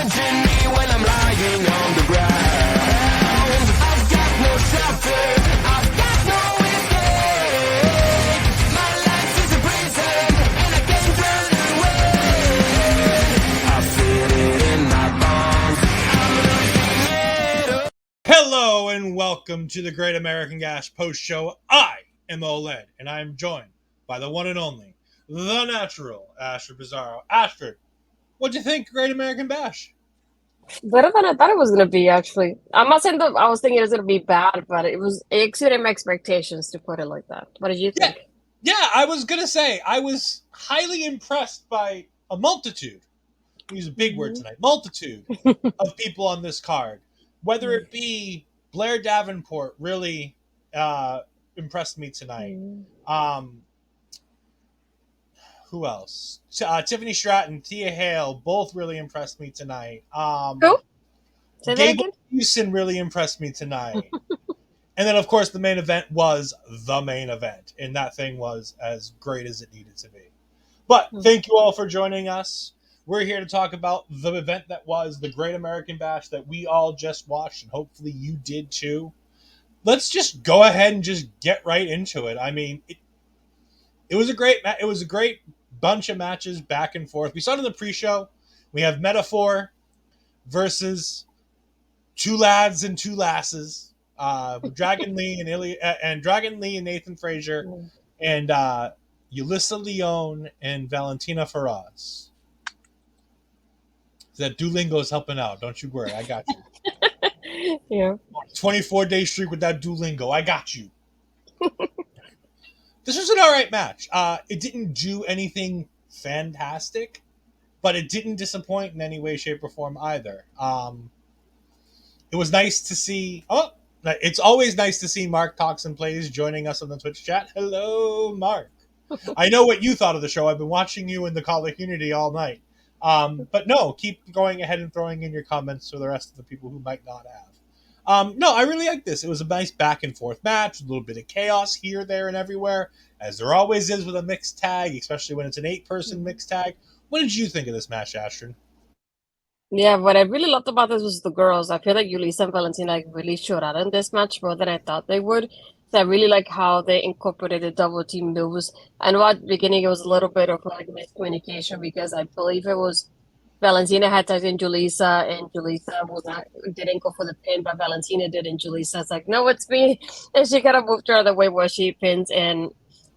Imagine me when I'm lying on the ground. I've got no shelter, I've got no escape. My life is a prison and I can't run away. I feel it in my bones, I'm losing it. Hello and welcome to the Great American Gash Post Show. I am OLED and I am joined by the one and only, the natural Astrid Pizarro. Astrid, what'd you think, Great American Bash? Better than I thought it was gonna be, actually. I'm not saying that I was thinking it was gonna be bad, but it exceeded my expectations, to put it like that. What did you Yeah, think? yeah, I was gonna say I was highly impressed by a multitude. I use a big word tonight. Multitude of people on this card. Whether it be Blair Davenport really impressed me tonight. Who else? Tiffany Stratton, Thea Hale, both really impressed me tonight. Who? Say that Gable again? Houston really impressed me tonight. And then, of course, the main event was the main event, and that thing was as great as it needed to be. But thank you all for joining us. We're here to talk about the event that was the Great American Bash that we all just watched, and hopefully you did too. Let's just go ahead and just get right into it. I mean, it was a great it was a great bunch of matches back and forth. We started the pre-show. We have Metaphor versus two lads and two lasses, Dragon Lee and Ilja, and Dragon Lee and Nathan Frazer, and Yulisa Leone and Valentina Feroz. That Duolingo is helping out. Don't you worry. I got you. Yeah. 24-day streak with that Duolingo. I got you. This was an all right match. It didn't do anything fantastic, but it didn't disappoint in any way, shape, or form either. It was nice to see. Oh, it's always nice to see Mark Talks and Plays joining us on the Twitch chat. Hello, Mark. I know what you thought of the show. I've been watching you in the Call of Unity all night. But no, keep going ahead and throwing in your comments for the rest of the people who might not have. No, I really like this. It was a nice back and forth match, a little bit of chaos here, there, and everywhere, as there always is with a mixed tag, especially when it's an 8-person mixed tag. What did you think of this match, Astrid? Yeah, what I really loved about this was the girls. I feel like Yulisa and Valentina really showed out in this match more than I thought they would. So I really like how they incorporated the double team moves. I know at the beginning it was a little bit of like miscommunication because I believe it was Valentina had tagged in Yulisa and Yulisa didn't go for the pin, but Valentina did, and Yulisa's like, no, it's me. And she kind of moved her other way where she pins in.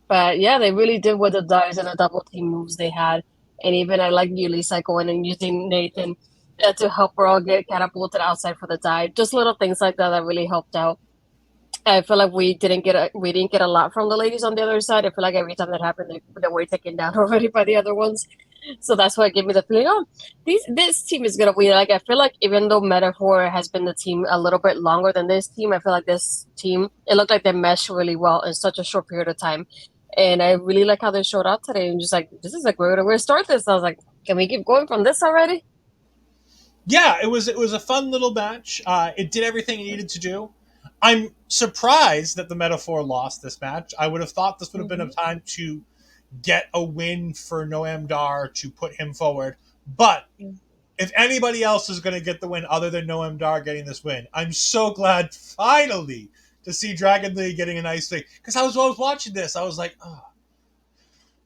But yeah, they really did with the dives and the double team moves they had. And even I like Yulisa going and using Nathan to help her all get catapulted outside for the dive. Just little things like that really helped out. I feel like we didn't get a lot from the ladies on the other side. I feel like every time that happened, they were taken down already by the other ones. So that's why it gave me the feeling, oh, this team is gonna win. Like I feel like even though Metaphor has been the team a little bit longer than this team, I feel like this team, it looked like they meshed really well in such a short period of time. And I really like how they showed up today. And just like, this is a great way to start this. I was like, can we keep going from this already? Yeah, it was a fun little match. It did everything it needed to do. I'm surprised that the Metaphor lost this match. I would have thought this would have been a time to get a win for Noam Dar to put him forward. But if anybody else is going to get the win other than Noam Dar getting this win, I'm so glad finally to see Dragon Lee getting a nice thing. Because I was watching this, I was like, oh,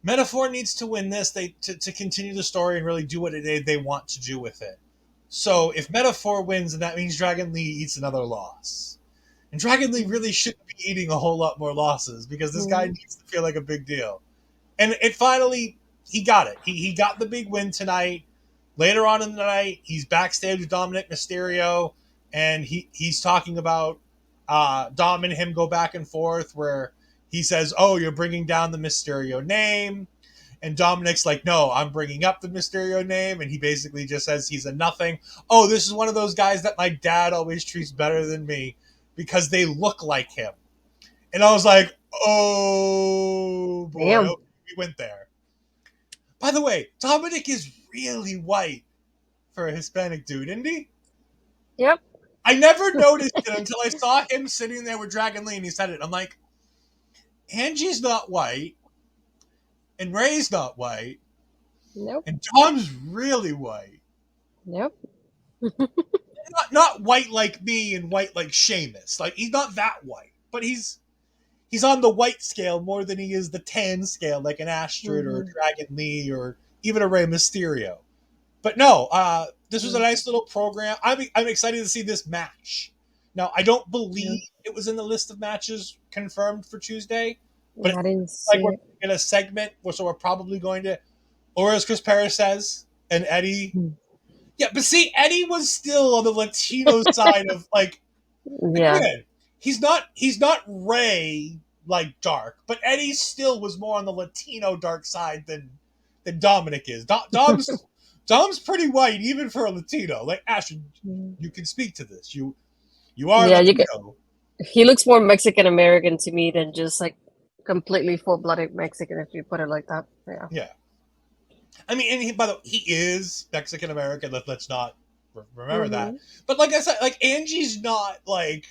Metaphor needs to win this to continue the story and really do what they want to do with it. So if Metaphor wins, then that means Dragon Lee eats another loss. And Dragon Lee really shouldn't be eating a whole lot more losses because this guy needs to feel like a big deal. And it finally, he got it. He got the big win tonight. Later on in the night, he's backstage with Dominic Mysterio, and he's talking about Dom and him go back and forth where he says, oh, you're bringing down the Mysterio name. And Dominic's like, no, I'm bringing up the Mysterio name. And he basically just says he's a nothing. Oh, this is one of those guys that my dad always treats better than me because they look like him. And I was like, oh, boy. Damn. Okay, we went there. By the way, Dominic is really white for a Hispanic dude, isn't he? Yep. I never noticed it until I saw him sitting there with Dragon Lee and he said it. I'm like, Angie's not white. And Ray's not white. Nope. And Dom's really white. Nope. not white like me and white like Sheamus. Like he's not that white, but he's on the white scale more than he is the tan scale, like an Astrid or a Dragon Lee or even a Rey Mysterio. But no, this was a nice little program. I'm excited to see this match. Now, I don't believe it was in the list of matches confirmed for Tuesday, but I didn't like see we're it. in a segment, so we're probably going to, or as Chris Perez says, and Eddie. Yeah, but see, Eddie was still on the Latino side of like, Yeah. again, he's not Ray like dark, but Eddie still was more on the Latino dark side than Dominic is. Dom's pretty white even for a Latino. Like Ashton, you can speak to this. You are Yeah, Latino. he looks more Mexican American to me than just like completely full blooded Mexican, if you put it like that. Yeah. Yeah. I mean, and by the way, he is Mexican American. Let's not remember that. But like I said, like Angie's not like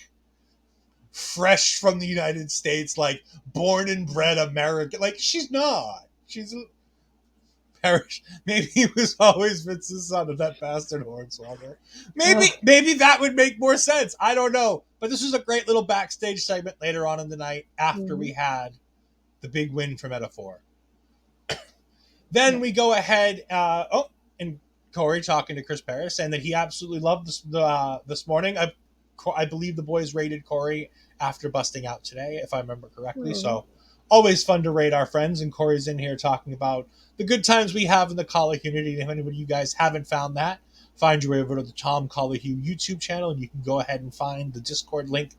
fresh from the United States, like born and bred American. Like she's not. She's Parrish. Maybe he was always Vince's son of that bastard Hornswoggle. Maybe that would make more sense. I don't know. But this was a great little backstage segment later on in the night after we had the big win for Metaphor. Then we go ahead. And Corey talking to Chris Perez saying that he absolutely loved this morning. I believe the boys rated Corey after busting out today, if I remember correctly. So always fun to rate our friends. And Corey's in here talking about the good times we have in the Call of Unity. And if anybody of you guys haven't found that, find your way over to the Tom Collahue YouTube channel, and you can go ahead and find the Discord link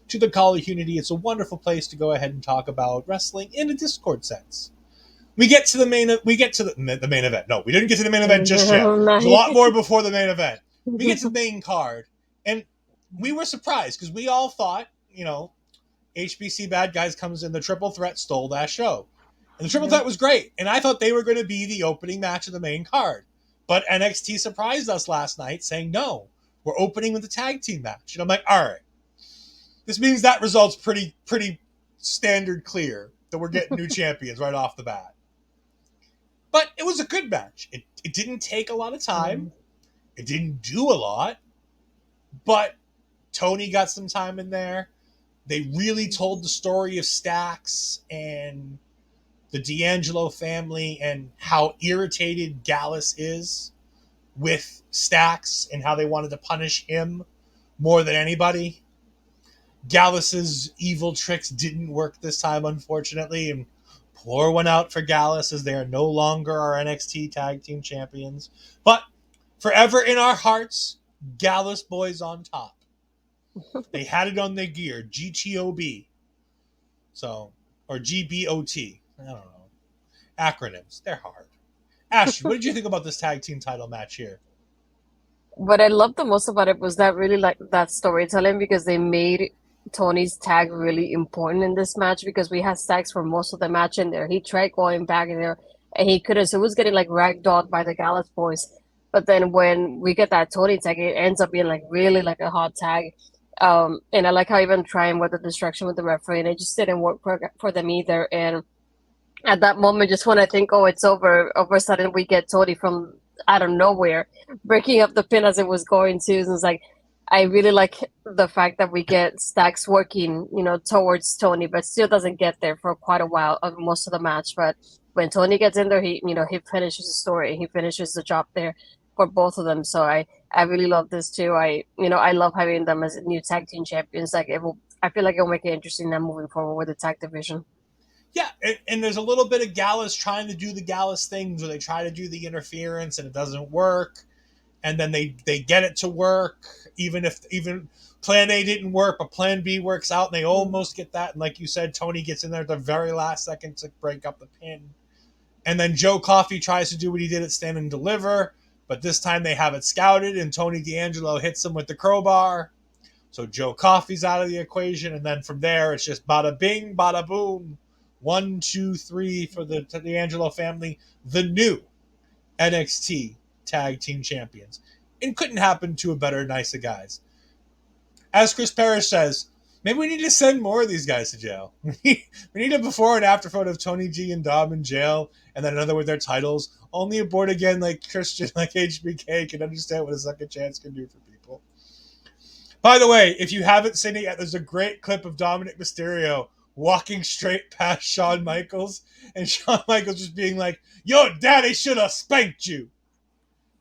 to the Call of Unity. It's a wonderful place to go ahead and talk about wrestling in a Discord sense. We get to the main event. No, we didn't get to the main event just yet. There's a lot more before the main event. We get to the main card, and we were surprised because we all thought, HBC Bad Guys comes in, the Triple Threat stole that show. And the Triple Threat was great, and I thought they were going to be the opening match of the main card. But NXT surprised us last night saying, no, we're opening with a tag team match. And I'm like, all right. This means that result's pretty standard clear that we're getting new champions right off the bat. But it was a good match. It didn't take a lot of time. It didn't do a lot. But Tony got some time in there. They really told the story of Stax and the D'Angelo family and how irritated Gallus is with Stax and how they wanted to punish him more than anybody. Gallus's evil tricks didn't work this time, unfortunately, and pour one out for Gallus as they are no longer our NXT Tag Team Champions. But forever in our hearts, Gallus boys on top. They had it on their gear, GTOB. So, or GBOT. I don't know. Acronyms, they're hard. Ash, what did you think about this tag team title match here? What I loved the most about it was that really like that storytelling, because they made Tony's tag really important in this match, because we had Stax for most of the match in there. He tried going back in there and he couldn't, so he was getting like ragdolled by the Gallus boys. But then when we get that Tony tag, it ends up being like really like a hot tag. And I like how even trying with the distraction with the referee, and it just didn't work for them either. And at that moment, just when I think, oh, it's over, all of a sudden we get Tony from out of nowhere breaking up the pin as it was going to. And it's like, I really like the fact that we get Stax working, towards Tony, but still doesn't get there for quite a while of most of the match. But when Tony gets in there, he finishes the story. He finishes the job there for both of them. So I really love this too. I love having them as new tag team champions. Like I feel like it'll make it interesting now moving forward with the tag division. Yeah, and there's a little bit of Gallus trying to do the Gallus things where they try to do the interference and it doesn't work. And then they get it to work, even plan A didn't work, but plan B works out, and they almost get that. And like you said, Tony gets in there at the very last second to break up the pin. And then Joe Coffey tries to do what he did at Stand and Deliver, but this time they have it scouted, and Tony D'Angelo hits him with the crowbar. So Joe Coffey's out of the equation, and then from there, it's just bada bing, bada boom. 1, 2, 3 for the D'Angelo family, the new NXT Tag Team Champions. It couldn't happen to a better, nicer guys. As Chris Perez says, Maybe we need to send more of these guys to jail. We need a before and after photo of Tony G and Dom in jail, and then another with their titles. Only aboard again like Christian, like HBK, can understand what a second chance can do for people. By the way, if you haven't seen it yet, there's a great clip of Dominic Mysterio walking straight past Shawn Michaels, and Shawn Michaels just being like, "Your daddy should have spanked you."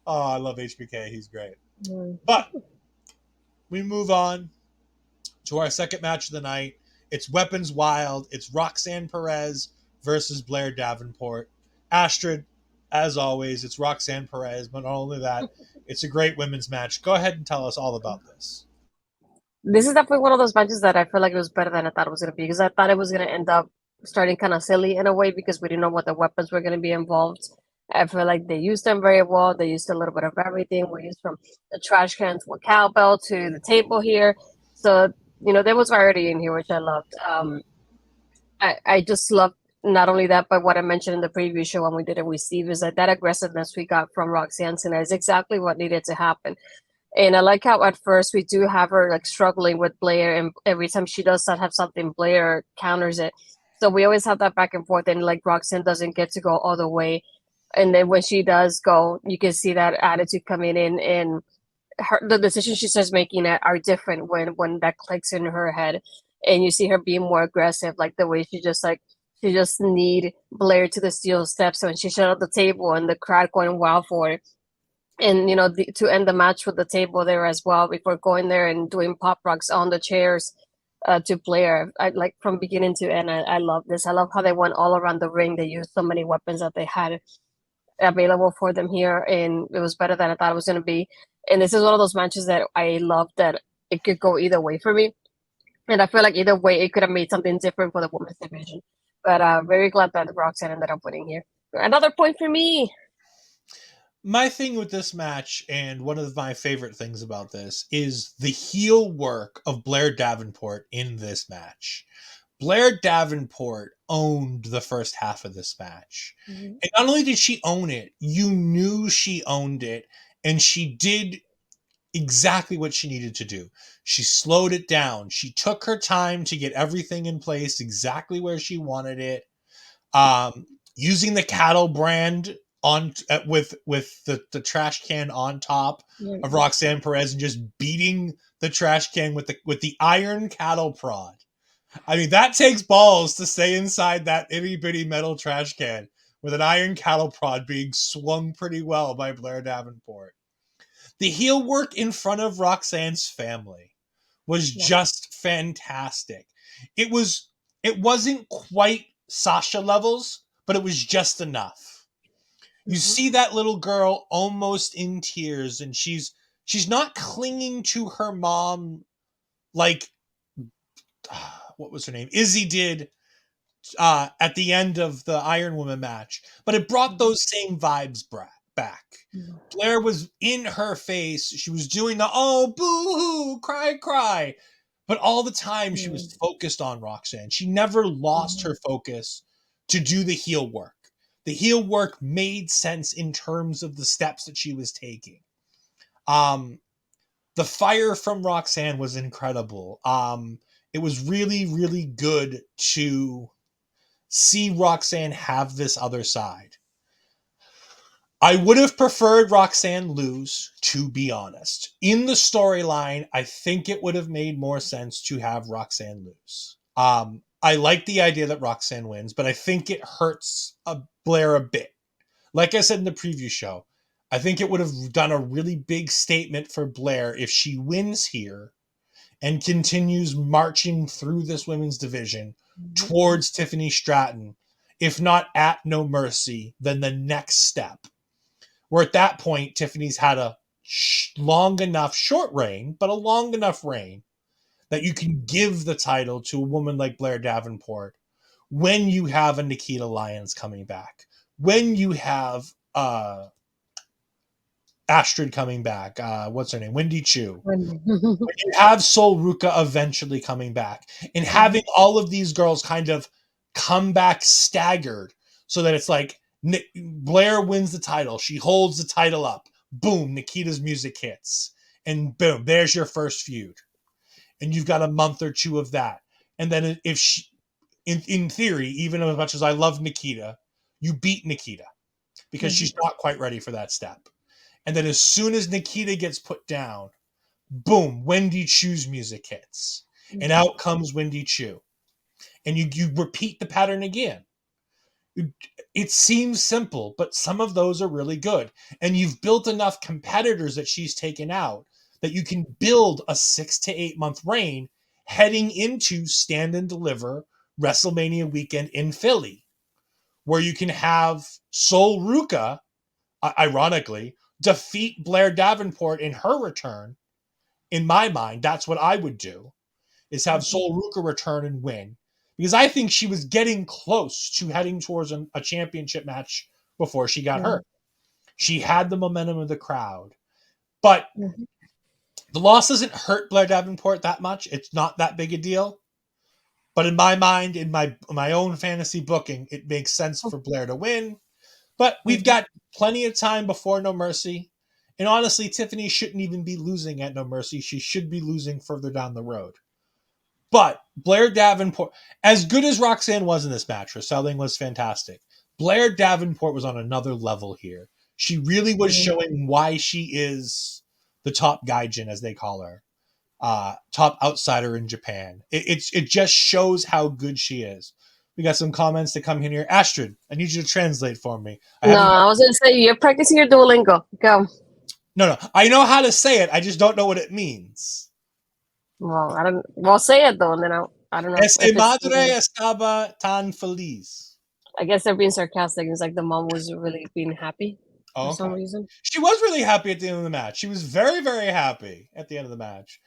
Oh, I love HBK. He's great. But we move on to our second match of the night. It's Weapons Wild. It's Roxanne Perez versus Blair Davenport. Astrid, as always, it's Roxanne Perez, but not only that, it's a great women's match. Go ahead and tell us all about this. This is definitely one of those matches that I feel like it was better than I thought it was going to be, because I thought it was going to end up starting kind of silly in a way because we didn't know what the weapons were going to be involved. I feel like they used them very well. They used a little bit of everything. We used from the trash can to a cowbell to the table here. So, there was variety in here, which I loved. I just loved not only that, but what I mentioned in the previous show when we did it with Steve is that aggressiveness we got from Roxanne tonight is exactly what needed to happen. And I like how at first we do have her like struggling with Blair, and every time she does not have something, Blair counters it. So we always have that back and forth, and like Roxanne doesn't get to go all the way. And then when she does go, you can see that attitude coming in, and the decisions she starts making are different when that clicks in her head, and you see her being more aggressive, like the way she just need Blair to the steel steps when she shut out the table and the crowd going wild for it. And to end the match with the table there as well before going there and doing pop rocks on the chairs to Blair. I like from beginning to end. I love this. I love how they went all around the ring. They used so many weapons that they had available for them here, and it was better than I thought it was going to be. And this is one of those matches that I love that it could go either way for me, and I feel like either way it could have made something different for the women's division. But very glad that Roxanne ended up winning here. Another point for me. My thing with this match, and one of my favorite things about this, is the heel work of Blair Davenport in this match. Blair Davenport owned the first half of this match. Mm-hmm. And not only did she own it, you knew she owned it, and she did exactly what she needed to do. She slowed it down. She took her time to get everything in place exactly where she wanted it. Using the cattle brand on with the trash can on top of Roxanne Perez and just beating the trash can with the iron cattle prod. I mean, that takes balls to stay inside that itty bitty metal trash can with an iron cattle prod being swung pretty well by Blair Davenport. The heel work in front of Roxanne's family was just fantastic. It wasn't quite Sasha levels, but it was just enough. You see that little girl almost in tears, and she's not clinging to her mom like what was her name? Izzy did at the end of the Iron Woman match, but it brought those same vibes back. Blair was in her face. She was doing the boo-hoo, cry, but all the time she was focused on Roxanne. She never lost her focus to do the heel work. The heel work made sense in terms of the steps that she was taking. The fire from Roxanne was incredible. It was really, really good to see Roxanne have this other side. I would have preferred Roxanne lose, to be honest. In the storyline, I think it would have made more sense to have Roxanne lose. I like the idea that Roxanne wins, but I think it hurts Blair a bit. Like I said in the preview show, I think it would have done a really big statement for Blair if she wins here and continues marching through this women's division towards Tiffany Stratton. If not at No Mercy, then the next step. Where at that point, Tiffany's had a long enough, short reign, but a long enough reign that you can give the title to a woman like Blair Davenport when you have a Nikita Lyons coming back, when you have Astrid coming back, what's her name? Wendy Chu. When you have Sol Ruka eventually coming back, and having all of these girls kind of come back staggered so that it's like Blair wins the title. She holds the title up. Boom, Nikita's music hits. And boom, there's your first feud. and you've got a month or two of that. And then if she, in theory, even as much as I love Nikita, you beat Nikita because she's not quite ready for that step. And then as soon as Nikita gets put down, boom, Wendy Chu's music hits. And out comes Wendy Chu. And you repeat the pattern again. It seems simple, but some of those are really good. And you've built enough competitors that she's taken out that you can build a 6 to 8 month reign heading into Stand and Deliver WrestleMania weekend in Philly, where you can have Sol Ruka, ironically, defeat Blair Davenport in her return. In my mind, that's what I would do, is have Sol Ruka return and win. Because I think she was getting close to heading towards a championship match before she got hurt. She had the momentum of the crowd. But the loss doesn't hurt Blair Davenport that much. It's not that big a deal. But in my mind, in my own fantasy booking, it makes sense for Blair to win. But we've got plenty of time before No Mercy. And honestly, Tiffany shouldn't even be losing at No Mercy. She should be losing further down the road. But Blair Davenport, as good as Roxanne was in this match, her selling was fantastic. Blair Davenport was on another level here. She really was showing why she is the top gaijin, as they call her, top outsider in Japan. It just shows how good she is. We got some comments to come in here. Astrid, I need you to translate for me. I was going to say, you're practicing your Duolingo. Go. No. I know how to say it. I just don't know what it means. Well, I don't. Well, say it though, and then I don't know. Este madre estaba tan feliz. I guess they're being sarcastic. It's like the mom was really being happy for some reason. She was really happy at the end of the match. She was very, very happy at the end of the match.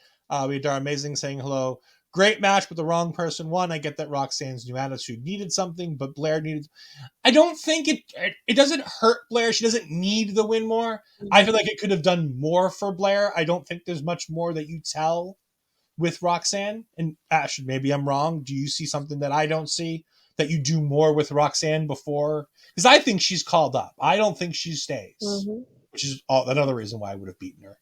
We had our amazing saying hello. Great match, but the wrong person won. I get that Roxanne's new attitude needed something, but Blair needed. I don't think it doesn't hurt Blair. She doesn't need the win more. I feel like it could have done more for Blair. I don't think there's much more that you tell with Roxanne. And Ash, maybe I'm wrong. Do you see something that I don't see, that you do more with Roxanne before? Because I think she's called up. I don't think she stays, which is another reason why I would have beaten her.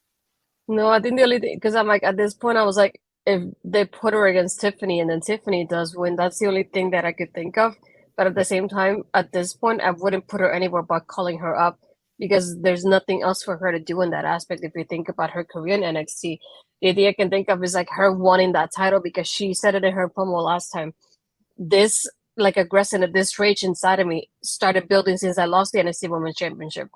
No, I think the only thing, because I'm like, at this point, I was like, if they put her against Tiffany and then Tiffany does win, that's the only thing that I could think of. But at the same time, at this point, I wouldn't put her anywhere but calling her up, because there's nothing else for her to do in that aspect. If you think about her career in NXT, the idea I can think of is like her wanting that title, because she said it in her promo last time. This like aggression, this rage inside of me started building since I lost the NXT Women's Championship,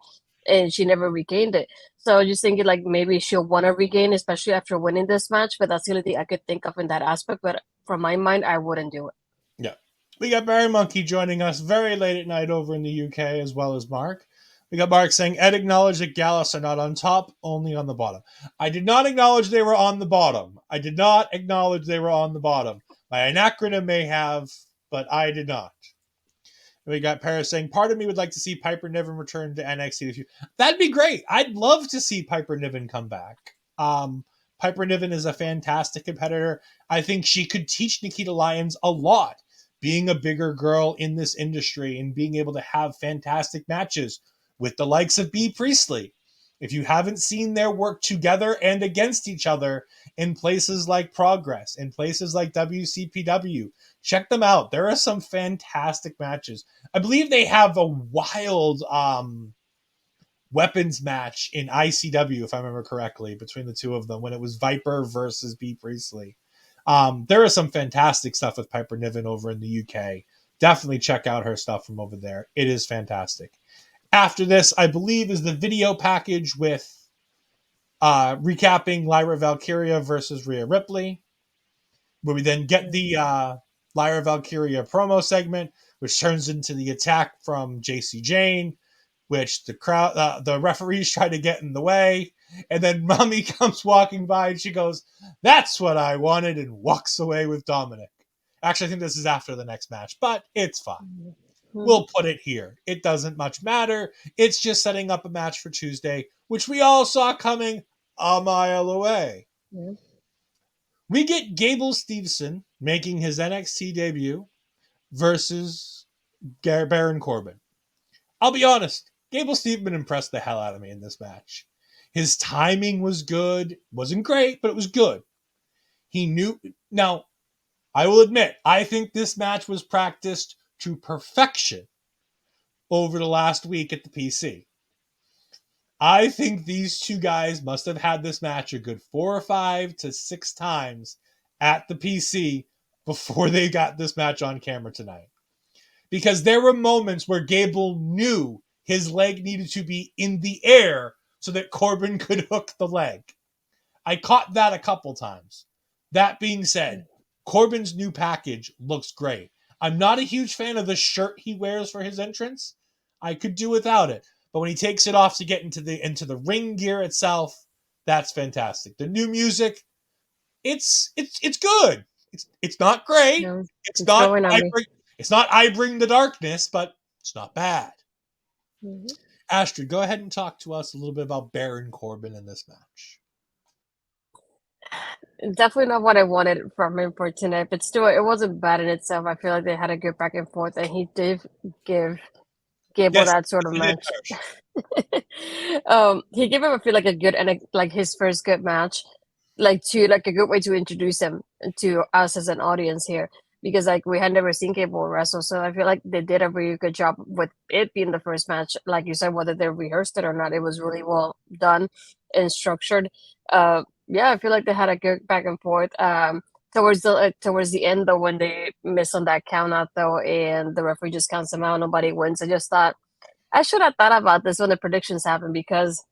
and she never regained it. So I was just thinking like maybe she'll want to regain, especially after winning this match. But that's the only thing I could think of in that aspect. But from my mind, I wouldn't do it. Yeah. We got Barry Monkey joining us very late at night over in the UK, as well as Mark. We got Mark saying, Ed acknowledged that Gallus are not on top, only on the bottom. I did not acknowledge they were on the bottom. My anacronym may have, but I did not. We got Perez saying, part of me would like to see Piper Niven return to NXT. That'd be great. I'd love to see Piper Niven come back. Piper Niven is a fantastic competitor. I think she could teach Nikita Lyons a lot, being a bigger girl in this industry and being able to have fantastic matches with the likes of Bea Priestley. If you haven't seen their work together and against each other in places like Progress, in places like WCPW, check them out. There are some fantastic matches. I believe they have a wild weapons match in ICW, if I remember correctly, between the two of them when it was Viper versus Bea Priestley. There is some fantastic stuff with Piper Niven over in the UK. Definitely check out her stuff from over there. It is fantastic. After this, I believe, is the video package with recapping Lyra Valkyria versus Rhea Ripley, where we then get the Lyra Valkyria promo segment, which turns into the attack from JC Jane, which the referees try to get in the way, and then Mommy comes walking by and she goes, "That's what I wanted," and walks away with Dominic. Actually, I think this is after the next match, but it's fine. We'll put it here. It doesn't much matter. It's just setting up a match for Tuesday, which we all saw coming a mile away. Yeah. We get Gable Stevenson making his NXT debut versus Baron Corbin. I'll be honest, Gable Stevenson impressed the hell out of me in this match. His timing was good. Wasn't great, but it was good. He knew. Now, I will admit, I think this match was practiced to perfection over the last week at the PC. I think these two guys must have had this match a good 4 or 5 to 6 times at the PC before they got this match on camera tonight. Because there were moments where Gable knew his leg needed to be in the air so that Corbin could hook the leg. I caught that a couple times. That being said, Corbin's new package looks great. I'm not a huge fan of the shirt he wears for his entrance. I could do without it. But when he takes it off to get into the ring gear itself, that's fantastic. The new music, it's good. It's not great. No, It's it's not growing on me. I bring the darkness, but it's not bad. Mm-hmm. Astrid, go ahead and talk to us a little bit about Baron Corbin in this match. Definitely not what I wanted from him for tonight, but still, it wasn't bad in itself. I feel like they had a good back and forth, and he did give Gable Yes, that sort of he did, match. He gave him, I feel like, a good and like his first good match, like a good way to introduce him to us as an audience here, because like we had never seen Gable wrestle, so I feel like they did a really good job with it being the first match. Like you said, whether they rehearsed it or not, it was really well done and structured. Yeah, I feel like they had a good back and forth. Towards the end though, when they miss on that count out though, and the referee just counts them out, nobody wins. I just thought I should have thought about this when the predictions happen, because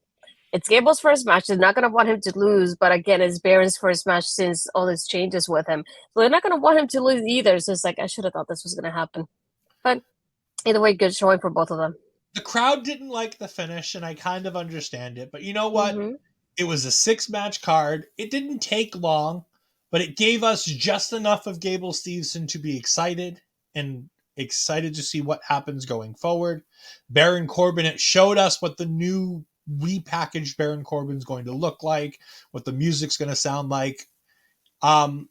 it's Gable's first match. They're not going to want him to lose, but again, it's Baron's first match since all these changes with him. So they're not going to want him to lose either. So it's like, I should have thought this was going to happen. But either way, good showing for both of them. The crowd didn't like the finish, and I kind of understand it. But you know what? Mm-hmm. It was a 6-match card. It didn't take long, but it gave us just enough of Gable Stevenson to be excited to see what happens going forward. Baron Corbin, it showed us what the new repackaged Baron Corbin's going to look like, what the music's going to sound like. I'm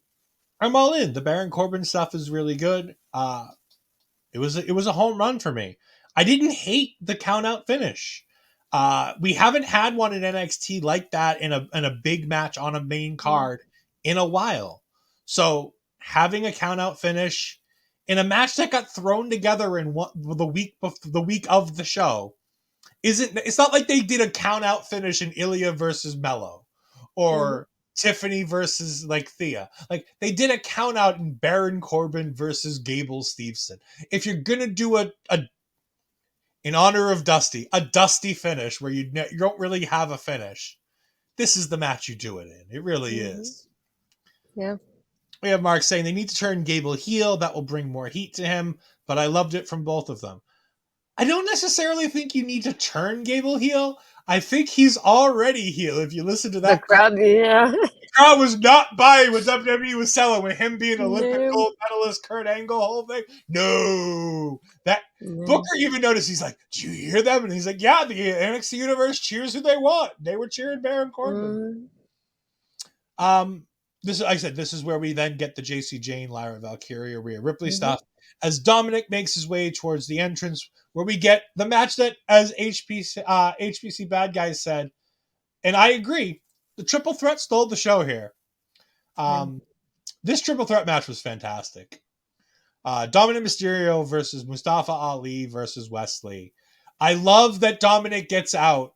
all in. The Baron Corbin stuff is really good. It was a home run for me. I didn't hate the count out finish. We haven't had one in NXT like that in a big match on a main card in a while. So having a count out finish in a match that got thrown together in the week of the show it's not like they did a count out finish in Ilja versus Mello or Tiffany versus like Thea. Like they did a count out in Baron Corbin versus Gable Stevenson. If you're gonna do a in honor of Dusty, a Dusty finish where you don't really have a finish, this is the match you do it in. It really is. Yeah. We have Mark saying they need to turn Gable heel. That will bring more heat to him, but I loved it from both of them. I don't necessarily think you need to turn Gable heel. I think he's already heel if you listen to that. The crowd, yeah. The crowd was not buying what WWE was selling with him being Olympic No. gold medalist, Kurt Angle, whole thing. No. Booker even noticed, he's like, do you hear them? And he's like, yeah, the NXT universe cheers who they want. They were cheering Baron Corbin. This is where we then get the JC Jane, Lyra Valkyria, Rhea Ripley stuff. As Dominic makes his way towards the entrance, where we get the match that, as HBC Bad Guys said, and I agree, the triple threat stole the show here. This triple threat match was fantastic. Dominic Mysterio versus Mustafa Ali versus Wesley. I love that Dominic gets out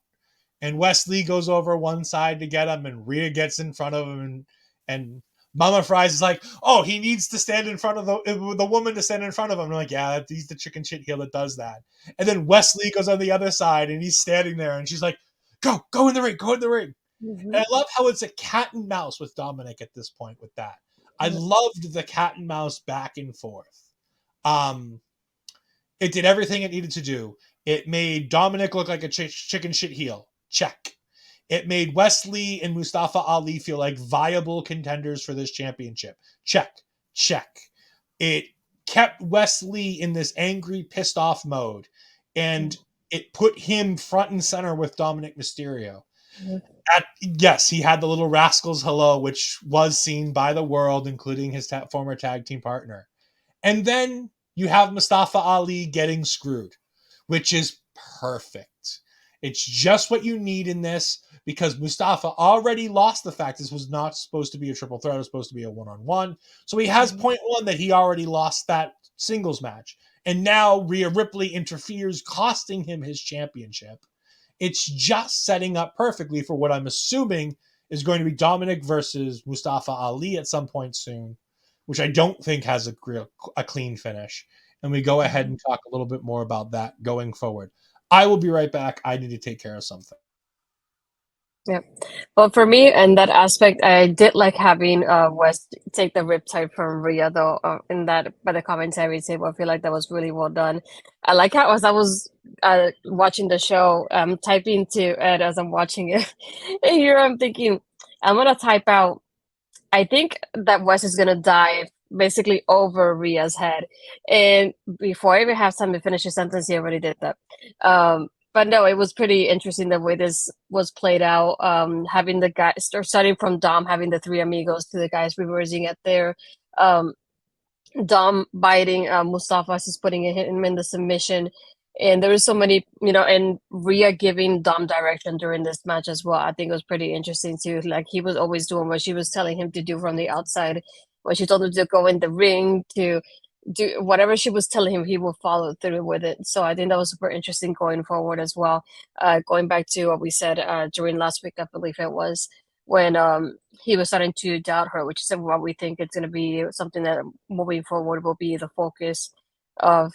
and Wesley goes over one side to get him, and Rhea gets in front of him, and Mama Fries is like, oh, he needs to stand in front of the woman to stand in front of him. I'm like, yeah, he's the chicken shit heel that does that. And then Wesley goes on the other side, and he's standing there, and she's like, go in the ring, go in the ring. And I love how it's a cat and mouse with Dominic at this point with that. I loved the cat and mouse back and forth. It did everything it needed to do. It made Dominic look like a chicken shit heel. Check. It made Wesley and Mustafa Ali feel like viable contenders for this championship. Check. It kept Wesley in this angry, pissed off mode. And it put him front and center with Dominic Mysterio. Yes, he had the little Rascals hello, which was seen by the world, including his former tag team partner. And then you have Mustafa Ali getting screwed, which is perfect. It's just what you need in this because Mustafa already lost the fact this was not supposed to be a triple threat. It was supposed to be a one-on-one. So he has point one that he already lost that singles match. And now Rhea Ripley interferes, costing him his championship. It's just setting up perfectly for what I'm assuming is going to be Dominic versus Mustafa Ali at some point soon, which I don't think has a clean finish. And we go ahead and talk a little bit more about that going forward. I will be right back. I need to take care of something. Yeah, but for me, in that aspect, I did like having West take the riptide from Rhea, though. In that, by the commentary table, I feel like that was really well done. I like how as I was watching the show, typing to Ed as I'm watching it, and here I'm thinking, I'm gonna type out. I think that West is gonna dive basically over Rhea's head, and before I even have time to finish the sentence, he already did that. But no, it was pretty interesting the way this was played out. Having the guys starting from Dom having the three amigos to the guys reversing it there. Dom biting Mustafa is putting him in the submission. And there was so many, and Rhea giving Dom direction during this match as well. I think it was pretty interesting too. Like he was always doing what she was telling him to do from the outside. When she told him to go in the ring, to do whatever she was telling him, he will follow through with it. So I think that was super interesting going forward as well. Going back to what we said during last week, I believe it was, when he was starting to doubt her, which is what we think it's going to be something that moving forward will be the focus of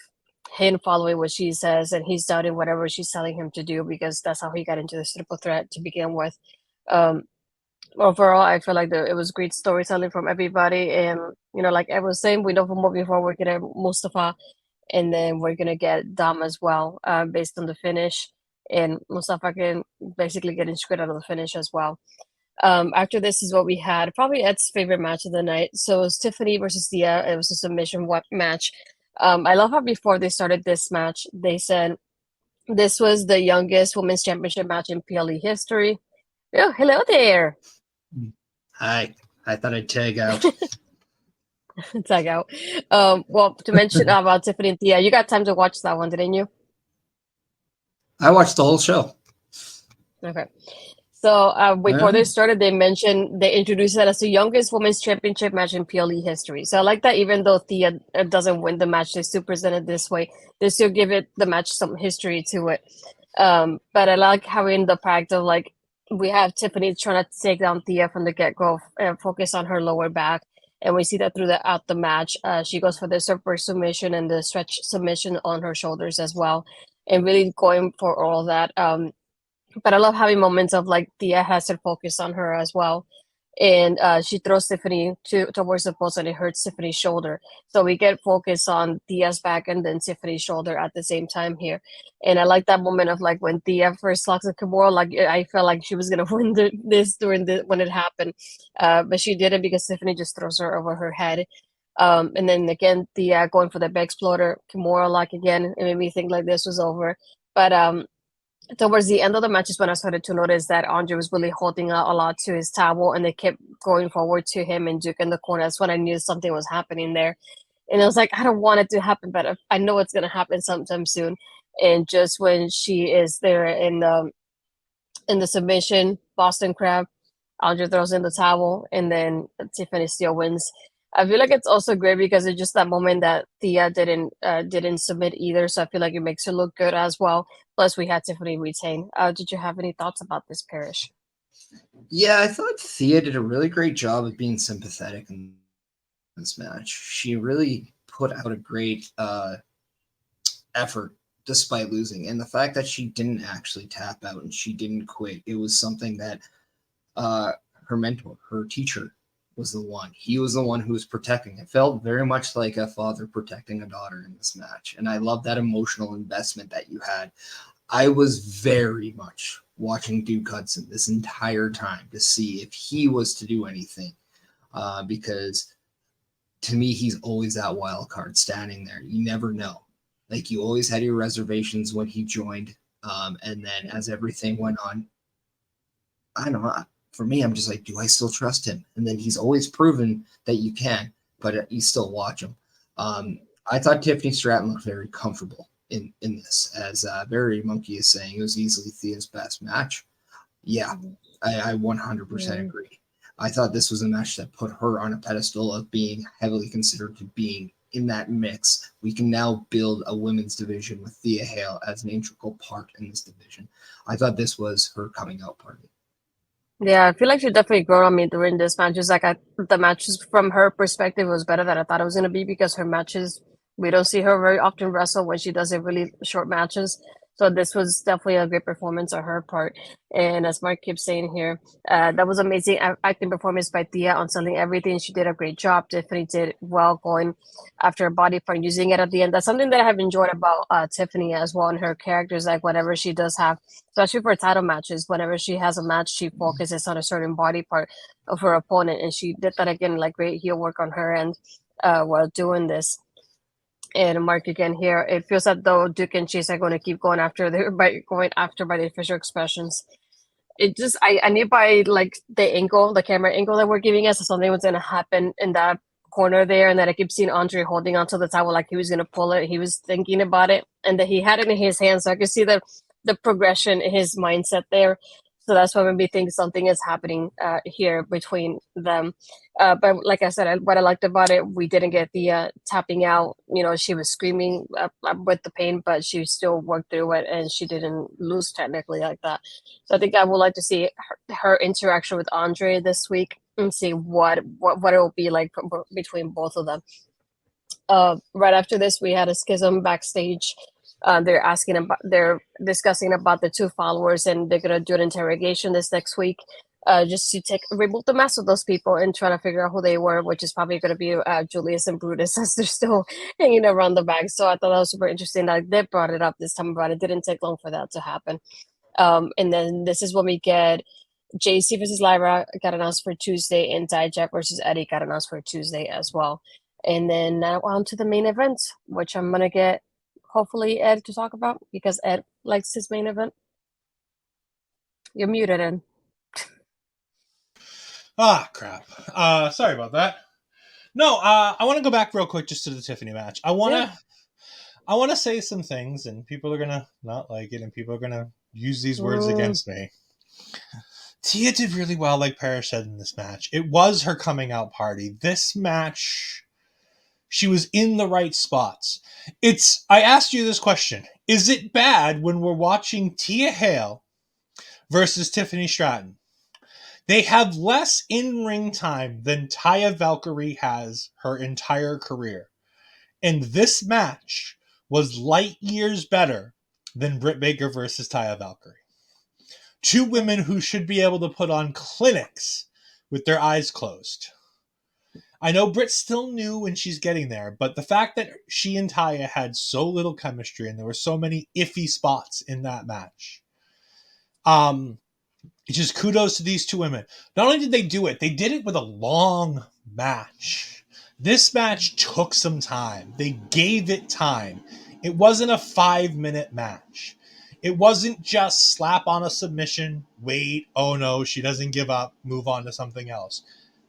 him following what she says, and he's doubting whatever she's telling him to do because that's how he got into this triple threat to begin with. Overall, I feel like it was great storytelling from everybody, and like I was saying, we know from moving forward we're gonna have Mustafa, and then we're gonna get Dom as well, based on the finish, and Mustafa can basically get screwed out of the finish as well. After this is what we had, probably Ed's favorite match of the night. So it was Tiffany versus Thea. It was a submission match. I love how before they started this match, they said this was the youngest women's championship match in PLE history. Oh, hello there. Hi. I thought I'd tag out. Tag out. Well, to mention about Tiffany and Thea, you got time to watch that one, didn't you? I watched the whole show. Okay. So before they started, they introduced it as the youngest women's championship match in PLE history. So I like that even though Thea doesn't win the match, they still present it this way. They still give the match some history to it. But I like having the fact of like, we have Tiffany trying to take down Thea from the get-go and focus on her lower back. And we see that throughout the match. She goes for the surfer submission and the stretch submission on her shoulders as well. And really going for all that. But I love having moments of like Thea has her focus on her as well. And she throws Tiffany towards the post and it hurts Tiffany's shoulder. So we get focus on Thea's back and then Tiffany's shoulder at the same time here. And I like that moment of like when Thea first locks the Kimura, like I felt like she was going to win this when it happened. But she didn't because Tiffany just throws her over her head. And then again, Thea going for the back exploder, Kimura lock again. It made me think like this was over. But towards the end of the match is when I started to notice that Andre was really holding out a lot to his towel and they kept going forward to him and Duke in the corner. That's when I knew something was happening there. And I was like, I don't want it to happen, but I know it's going to happen sometime soon. And just when she is there in the submission, Boston Crab, Andre throws in the towel and then Tiffany still wins. I feel like it's also great because it's just that moment that Thea didn't submit either. So I feel like it makes her look good as well. Plus, we had Tiffany retain. Did you have any thoughts about this, Parrish? Yeah, I thought Thea did a really great job of being sympathetic in this match. She really put out a great effort despite losing. And the fact that she didn't actually tap out and she didn't quit, it was something that her mentor, her teacher, was the one. He was the one who was protecting. It felt very much like a father protecting a daughter in this match. And I love that emotional investment that you had. I was very much watching Duke Hudson this entire time to see if he was to do anything. Because to me, he's always that wild card standing there. You never know. Like you always had your reservations when he joined. And then as everything went on, I don't know. For me, I'm just like, do I still trust him? And then he's always proven that you can, but you still watch him. I thought Tiffany Stratton looked very comfortable in this. As Barry Monkey is saying, it was easily Thea's best match. Yeah, I 100% agree. I thought this was a match that put her on a pedestal of being heavily considered to being in that mix. We can now build a women's division with Thea Hale as an integral part in this division. I thought this was her coming out party. Yeah, I feel like she definitely grew on me during this match. Just like the matches from her perspective was better than I thought it was gonna be because her matches we don't see her very often wrestle when she does it really short matches. So this was definitely a great performance on her part. And as Mark keeps saying here, that was amazing acting performance by Thea on selling everything. She did a great job. Tiffany did well going after a body part, using it at the end. That's something that I have enjoyed about Tiffany as well in her characters. Like whatever she does have, especially for title matches, whenever she has a match, she focuses on a certain body part of her opponent, and she did that again. Like great heel work on her end while doing this. And Mark again here, it feels as though Duke and Chase are going to keep going after by the official expressions. It just I knew by like the camera angle that we're giving us, something was going to happen in that corner there, and that I keep seeing Andre holding onto the towel like he was going to pull it. He was thinking about it, and that he had it in his hands, so I could see the progression in his mindset there. So that's what made me think something is happening here between them. But like I said, what I liked about it, we didn't get the tapping out. You know, she was screaming with the pain, but she still worked through it, and she didn't lose technically like that. So I think I would like to see her interaction with Andre this week and see what it will be like between both of them. Right after this, we had a schism backstage. They're discussing about the two followers, and they're gonna do an interrogation this next week, just to remove the mask of those people and try to figure out who they were, which is probably gonna be Julius and Brutus as they're still hanging around the bag. So I thought that was super interesting. Like they brought it up this time about it. Didn't take long for that to happen. And then this is when we get JC versus Lyra got announced for Tuesday, and Dijak versus Eddie got announced for Tuesday as well. And then now on to the main event, which I'm gonna get hopefully Ed to talk about because Ed likes his main event. You're muted, Ed. Ah, crap. Sorry about that. No, I want to go back real quick just to the Tiffany match. I want to say some things, and people are gonna not like it, and people are gonna use these words against me. Tia did really well, like Perez said in this match. It was her coming out party. This match, she was in the right spots. I asked you this question. Is it bad when we're watching Tia Hale versus Tiffany Stratton? They have less in-ring time than Taya Valkyrie has her entire career. And this match was light years better than Britt Baker versus Taya Valkyrie. Two women who should be able to put on clinics with their eyes closed. I know Britt's still new when she's getting there, but the fact that she and Taya had so little chemistry and there were so many iffy spots in that match, it's just kudos to these two women. Not only did they do it, they did it with a long match. This match took some time. They gave it time. It wasn't a 5-minute match. It wasn't just slap on a submission, wait, oh no, she doesn't give up, move on to something else.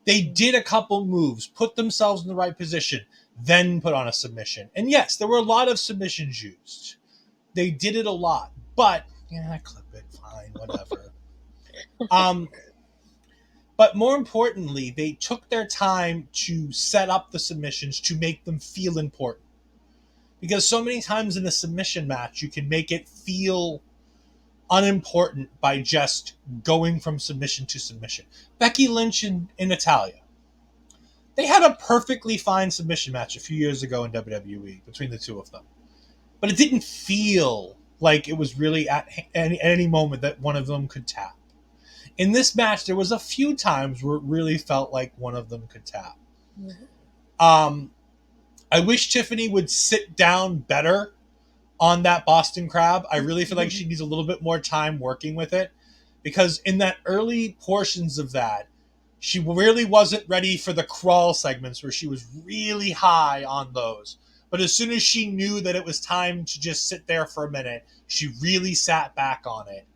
They did a couple moves, put themselves in the right position, then put on a submission. And yes, there were a lot of submissions used. They did it a lot. But, yeah, clip it, fine, whatever. But more importantly, they took their time to set up the submissions to make them feel important. Because so many times in a submission match, you can make it feel unimportant by just going from submission to submission. Becky Lynch and Natalya. They had a perfectly fine submission match a few years ago in WWE between the two of them. But it didn't feel like it was really at any moment that one of them could tap. In this match, there was a few times where it really felt like one of them could tap. Mm-hmm. I wish Tiffany would sit down better on that Boston Crab. I really feel like she needs a little bit more time working with it, because in that early portions of that, she really wasn't ready for the crawl segments where she was really high on those. But as soon as she knew that it was time to just sit there for a minute, she really sat back on it.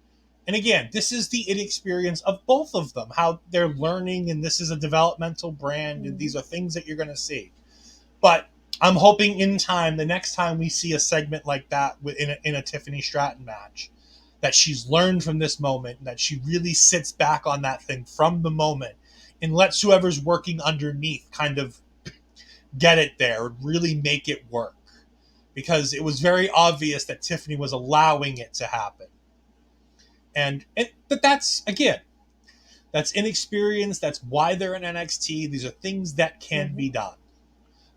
And again, this is the inexperience of both of them, how they're learning, and this is a developmental brand, and these are things that you're going to see. But I'm hoping in time, the next time we see a segment like that in a Tiffany Stratton match, that she's learned from this moment, that she really sits back on that thing from the moment and lets whoever's working underneath kind of get it there and really make it work. Because it was very obvious that Tiffany was allowing it to happen. But that's, again, that's inexperience. That's why they're in NXT. These are things that can be done.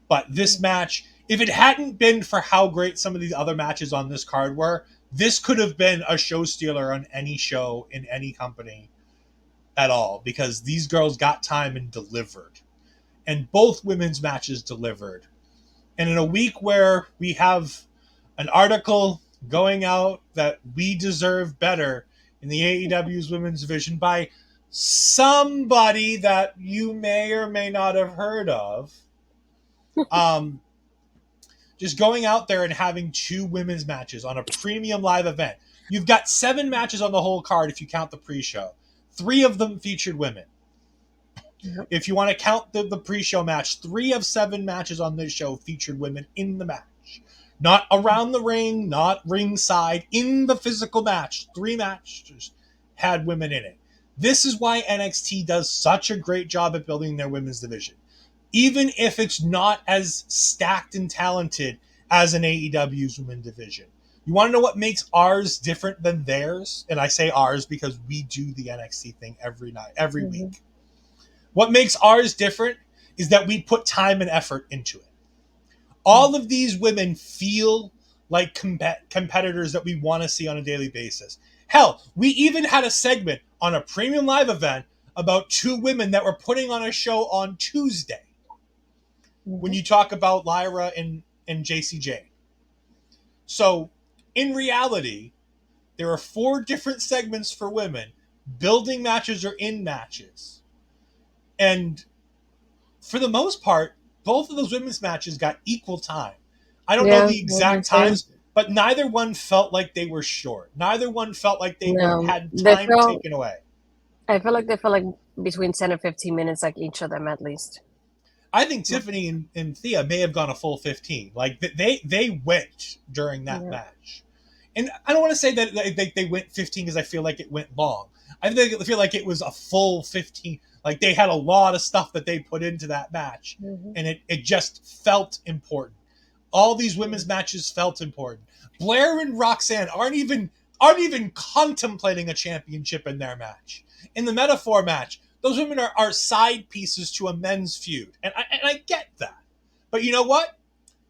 But this match, if it hadn't been for how great some of these other matches on this card were, this could have been a show stealer on any show in any company at all, because these girls got time and delivered. And both women's matches delivered. And in a week where we have an article going out that we deserve better in the AEW's women's division by somebody that you may or may not have heard of, just going out there and having 2 women's matches on a premium live event. You've got 7 matches on the whole card if you count the pre-show. 3 of them featured women. Yep. If you want to count the pre-show match, 3 of 7 matches on this show featured women in the match. Not around the ring, not ringside, in the physical match. 3 matches had women in it. This is why NXT does such a great job at building their women's division. Even if it's not as stacked and talented as an AEW's women's division. You want to know what makes ours different than theirs? And I say ours because we do the NXT thing every night, every week. What makes ours different is that we put time and effort into it. All of these women feel like competitors that we want to see on a daily basis. Hell, we even had a segment on a premium live event about 2 women that were putting on a show on Tuesday. When you talk about Lyra and JCJ. So, in reality, there are 4 different segments for women, building matches or in matches. And for the most part, both of those women's matches got equal time. I don't know the exact times, but neither one felt like they were short. Neither one felt like they had time taken away. I feel like they felt like between 10 and 15 minutes, like each of them at least. I think Tiffany and Thea may have gone a full 15. Like they went during that match. And I don't want to say that they went 15 because I feel like it went long. I feel like it was a full 15. Like they had a lot of stuff that they put into that match. And it just felt important. All these women's matches felt important. Blair and Roxanne aren't even contemplating a championship in their match. In the Metaphor match, those women are side pieces to a men's feud. And I get that. But you know what?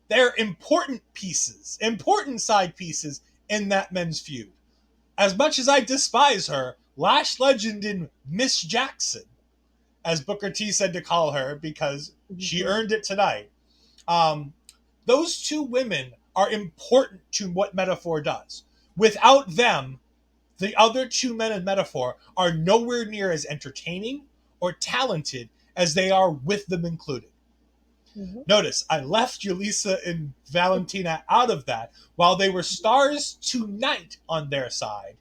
They're important pieces, important side pieces in that men's feud. As much as I despise her, Lash legend in Miss Jackson, as Booker T said to call her because she earned it tonight. Those 2 women are important to what Metaphor does. Without them, the other 2 men in Metaphor are nowhere near as entertaining or talented as they are with them included. Notice, I left Yulisa and Valentina out of that. While they were stars tonight on their side,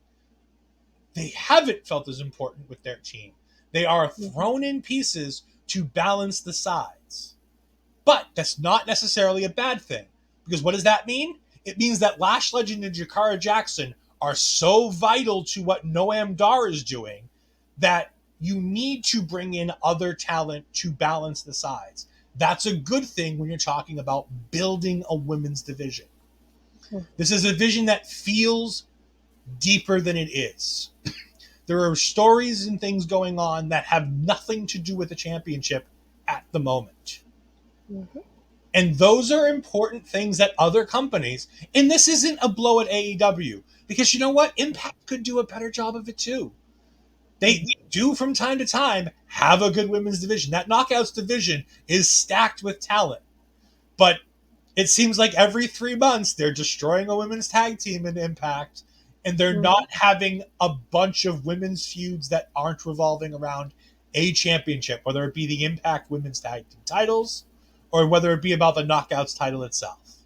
they haven't felt as important with their team. They are thrown in pieces to balance the sides. But that's not necessarily a bad thing. Because what does that mean? It means that Lash Legend and Jakara Jackson are so vital to what Noam Dar is doing that you need to bring in other talent to balance the sides. That's a good thing when you're talking about building a women's division. This is a division that feels deeper than it is. There are stories and things going on that have nothing to do with the championship at the moment. And those are important things that other companies, and this isn't a blow at AEW, because you know what? Impact could do a better job of it too. They do from time to time have a good women's division. That Knockouts division is stacked with talent. But it seems like every 3 months they're destroying a women's tag team in Impact, and they're not having a bunch of women's feuds that aren't revolving around a championship, whether it be the Impact women's tag team titles or whether it be about the Knockouts title itself.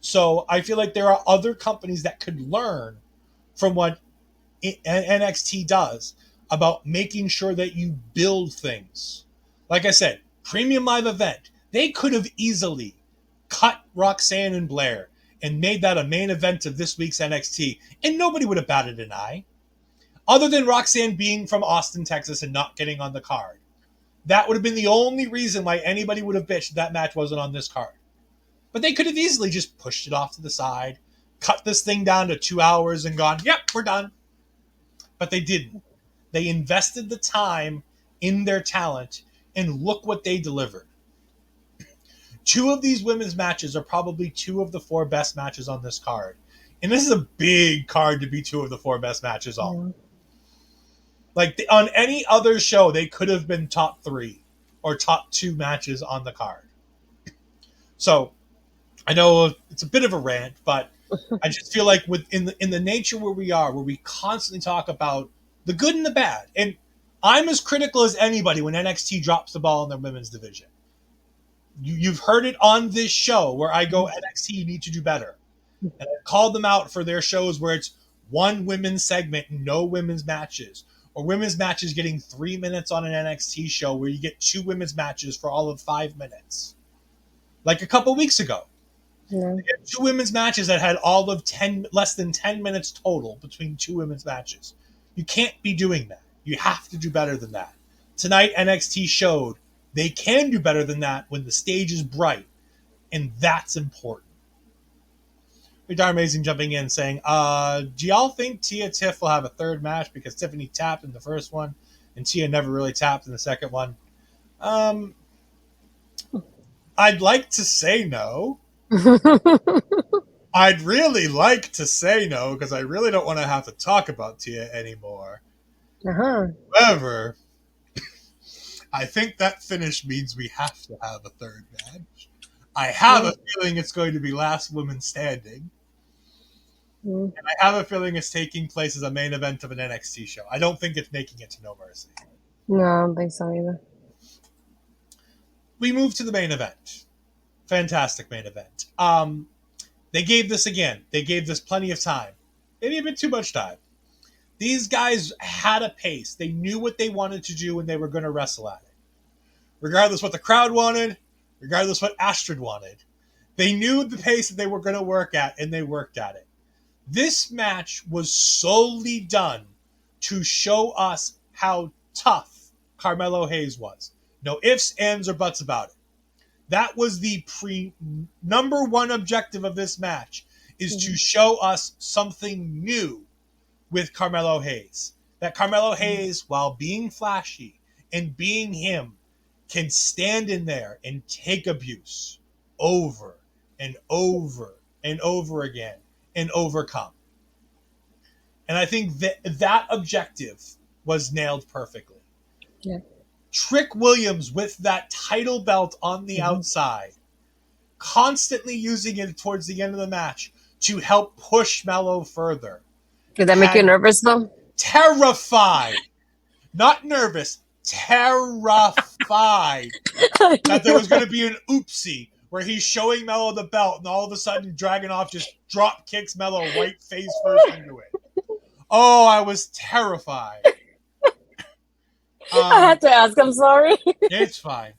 So I feel like there are other companies that could learn from what NXT does about making sure that you build things. Like I said, premium live event, They could have easily cut Roxanne and Blair and made that a main event of this week's NXT, and nobody would have batted an eye. Other than Roxanne being from Austin, Texas, and not getting on the card. That would have been the only reason why anybody would have bitched that match wasn't on this card. But they could have easily just pushed it off to the side, cut this thing down to 2 hours and gone, yep, we're done. But they didn't. They invested the time in their talent, and look what they delivered. 2 of these women's matches are probably 2 of the 4 best matches on this card. And this is a big card to be 2 of the 4 best matches on. Like, on any other show, they could have been top 3 or top 2 matches on the card. So, I know it's a bit of a rant, but I just feel like in the nature where we are, where we constantly talk about the good and the bad, and I'm as critical as anybody when NXT drops the ball in their women's division. You've heard it on this show where I go, NXT, you need to do better. And I called them out for their shows where it's 1 women's segment, no women's matches. Or women's matches getting 3 minutes on an NXT show where you get 2 women's matches for all of 5 minutes. Like a couple weeks ago. Yeah. You get 2 women's matches that had all of less than 10 minutes total between 2 women's matches. You can't be doing that. You have to do better than that. Tonight, NXT showed they can do better than that when the stage is bright. And that's important. Darn Amazing jumping in saying, do y'all think Tia Tiff will have a 3rd match because Tiffany tapped in the first one and Tia never really tapped in the second one? I'd like to say no. I'd really like to say no because I really don't want to have to talk about Tia anymore. However, I think that finish means we have to have a 3rd match. I have a feeling it's going to be last woman standing. And I have a feeling it's taking place as a main event of an NXT show. I don't think it's making it to No Mercy. No, I don't think so either. We move to the main event. Fantastic main event. They gave this again. They gave this plenty of time. Maybe a bit too much time. These guys had a pace. They knew what they wanted to do and they were going to wrestle at it. Regardless what the crowd wanted, regardless what Astrid wanted, they knew the pace that they were going to work at and they worked at it. This match was solely done to show us how tough Carmelo Hayes was. No ifs, ands, or buts about it. That was the number 1 objective of this match, is to show us something new with Carmelo Hayes. That Carmelo Hayes, while being flashy and being him, can stand in there and take abuse over and over and over again and overcome. And I think that objective was nailed perfectly. Yeah. Trick Williams with that title belt on the outside, constantly using it towards the end of the match to help push Melo further. Did that make you nervous though? Terrified. Not nervous. Terrified that there was going to be an oopsie where he's showing Melo the belt and all of a sudden Dragunov just drop kicks Melo right face first into it. Oh, I was terrified. I had to ask. I'm sorry. It's fine.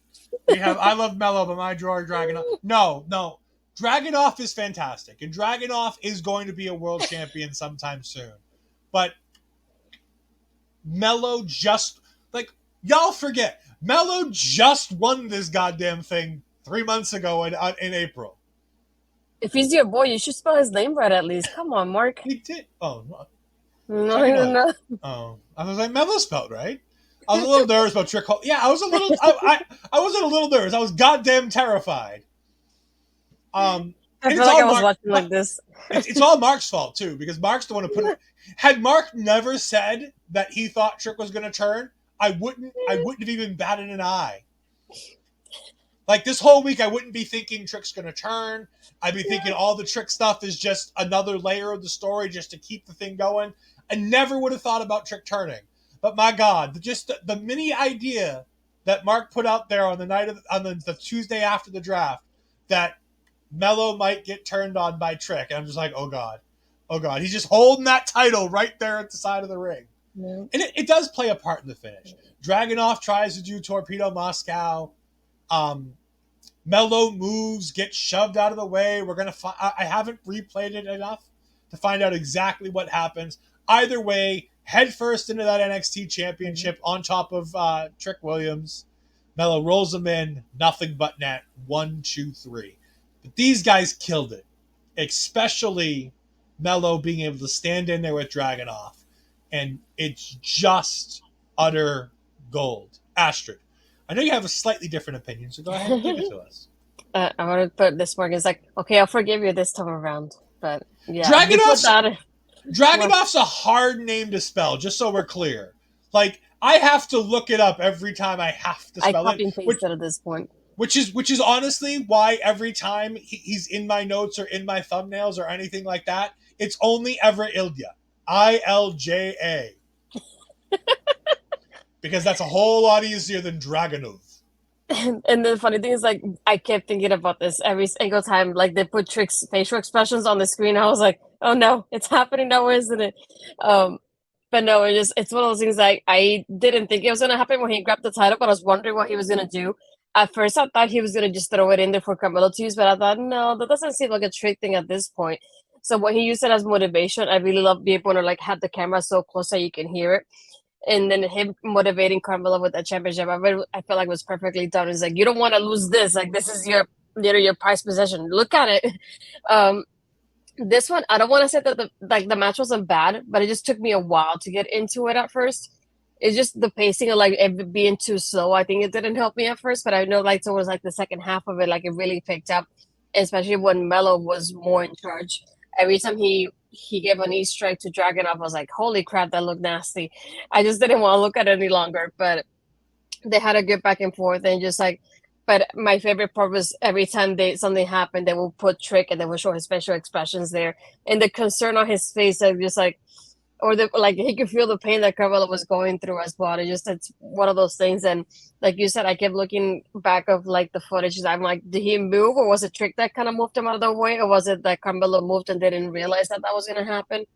I love Melo, but my drawer Dragunov. No. Dragunov is fantastic, and Dragunov is going to be a world champion sometime soon. But Melo y'all forget, Melo just won this goddamn thing 3 months ago in April. If he's your boy, you should spell his name right at least. Come on, Mark. He did. Oh, No. oh, I was like, Melo spelled right. I was a little nervous about Trick Hall. Yeah, I was a little. I wasn't a little nervous. I was goddamn terrified. I feel like I was watching like this. It's all Mark's fault too, because Mark's the one who put it. Had Mark never said that he thought Trick was going to turn, I wouldn't have even batted an eye. Like this whole week, I wouldn't be thinking Trick's going to turn. I'd be thinking all the Trick stuff is just another layer of the story just to keep the thing going. I never would have thought about Trick turning. But my God, just the mini idea that Mark put out there on the Tuesday after the draft that Melo might get turned on by Trick. And I'm just like, oh God. He's just holding that title right there at the side of the ring. Yeah. And it does play a part in the finish. Dragunov tries to do Torpedo Moscow. Melo moves, get shoved out of the way. We're gonna. I haven't replayed it enough to find out exactly what happens. Either way, head first into that NXT Championship on top of Trick Williams. Melo rolls him in, nothing but net. 1, 2, 3. But these guys killed it, especially Melo being able to stand in there with Dragunov, and it's just utter gold. Astrid, I know you have a slightly different opinion, so go ahead and give it to us. I want to put this morning. It's like, okay, I'll forgive you this time around. But yeah, they put Dragunov's a hard name to spell, just so we're clear. Like, I have to look it up every time I have to spell I copy it. and paste it at this point. Which is honestly why every time he's in my notes or in my thumbnails or anything like that, it's only ever Ilja. Ilja. Because that's a whole lot easier than Dragunov. And the funny thing is, like, I kept thinking about this every single time. Like, they put Trick's facial expressions on the screen. I was like, oh no, it's happening now, isn't it? But no, it's one of those things like I didn't think it was gonna happen when he grabbed the title, but I was wondering what he was gonna do. At first, I thought he was gonna just throw it in there for Carmelo to use, but I thought, no, that doesn't seem like a Trick thing at this point. So when he used it as motivation, I really love being able to like have the camera so close that you can hear it. And then him motivating Carmelo with the championship, I felt like it was perfectly done. It's like, you don't want to lose this. Like, this is your prized possession. Look at it. This one, I don't want to say that the match wasn't bad, but it just took me a while to get into it at first. It's just the pacing of like it being too slow. I think it didn't help me at first, but I know like towards like the second half of it, like it really picked up, especially when Melo was more in charge. Every time he gave an knee strike to Dragunov, I was like, holy crap, that looked nasty. I just didn't want to look at it any longer, but they had a good back and forth and just like, but my favorite part was every time something happened, they will put Trick and they will show his special expressions there. And the concern on his face, like just like, or like he could feel the pain that Carmelo was going through as well. It's one of those things. And like you said, I kept looking back of like the footage. I'm like, did he move, or was it Trick that kind of moved him out of the way, or was it that Carmelo moved and they didn't realize that was going to happen?